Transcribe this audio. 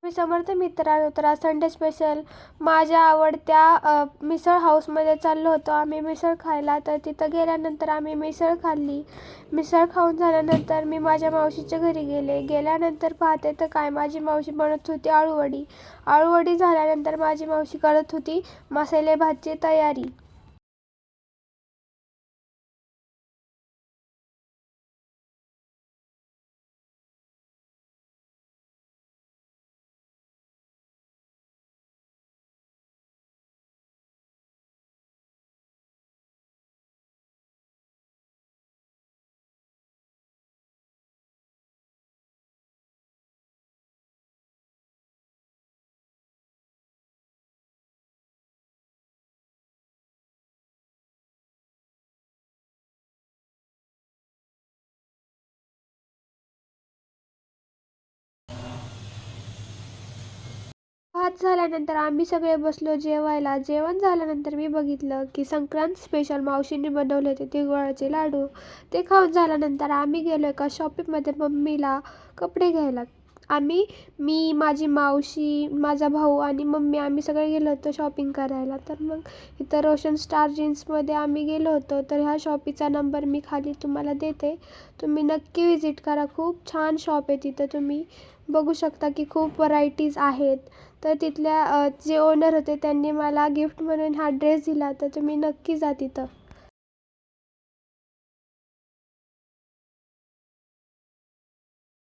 मी समर्थ मित्रांनो, तर आज संडे स्पेशल माझ्या आवडत्या मिसळ हाऊसमध्ये चाललो होतो आम्ही मिसळ खायला. तर तिथं गेल्यानंतर आम्ही मिसळ खाल्ली. मिसळ खाऊन झाल्यानंतर मी माझ्या मावशीच्या घरी गेल्यानंतर पाहते तर काय, माझी मावशी बनवत होती आळूवडी. आळूवडी झाल्यानंतर माझी मावशी करत होती मसाले भातची तयारी. भात झाल्यानंतर आम्ही सगळे बसलो जेवायला. जेवण झाल्यानंतर मी बघितलं की संक्रांत स्पेशल मावशीने बनवले होते तिळगुळाचे लाडू. ते खाऊन झाल्यानंतर आम्ही गेलो एका शॉपिंगमध्ये मम्मीला कपडे घ्यायला. मी, माझी मावशी, माझा भाऊ आणि मम्मी आम्ही सगळे गेलो होतो शॉपिंग करायला. तर मग इथं रोशन स्टार जीन्समध्ये आम्ही गेलो होतो. तर ह्या शॉपीचा नंबर मी खाली तुम्हाला देते, तुम्ही नक्की विजिट करा. खूप छान शॉप आहे तिथं, तुम्ही बघू शकता की खूप व्हरायटीज आहेत. तर तिथल्या जे ओनर होते त्यांनी मला गिफ्ट म्हणून हा ड्रेस दिला, तर तुम्ही नक्की जा तिथं.